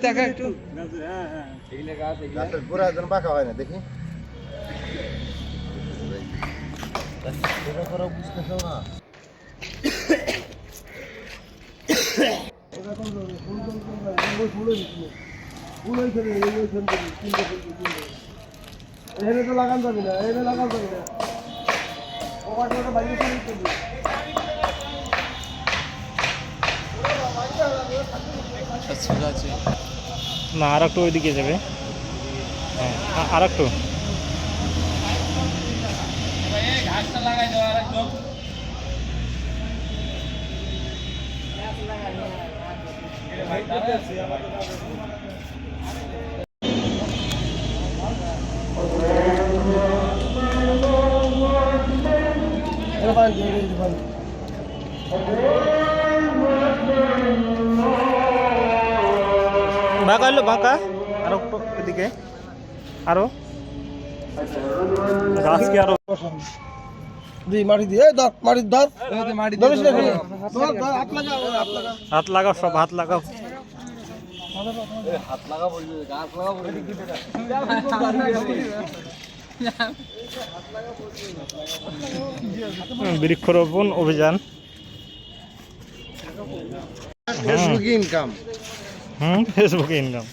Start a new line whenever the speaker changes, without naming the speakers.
দেখা একটু
গাছের গোড়া যেন পাকা হয় না দেখি বুঝতেছ না এখানে তো লাগান যাবে না এখানে লাগান যাবে না
না আর একটু ওইদিকে যাবে হ্যাঁ আর একটু বাঁকা হলো বাঁকা আরো একটু এদিকে আরো গাছ কি আরো
মাটি দিয়ে ধর মাটি ধর
হাত লাগাও সব হাত লাগাও বৃক্ষরোপণ অভিযান
ফেসবুক ইনকাম
ফেসবুকে ইনকাম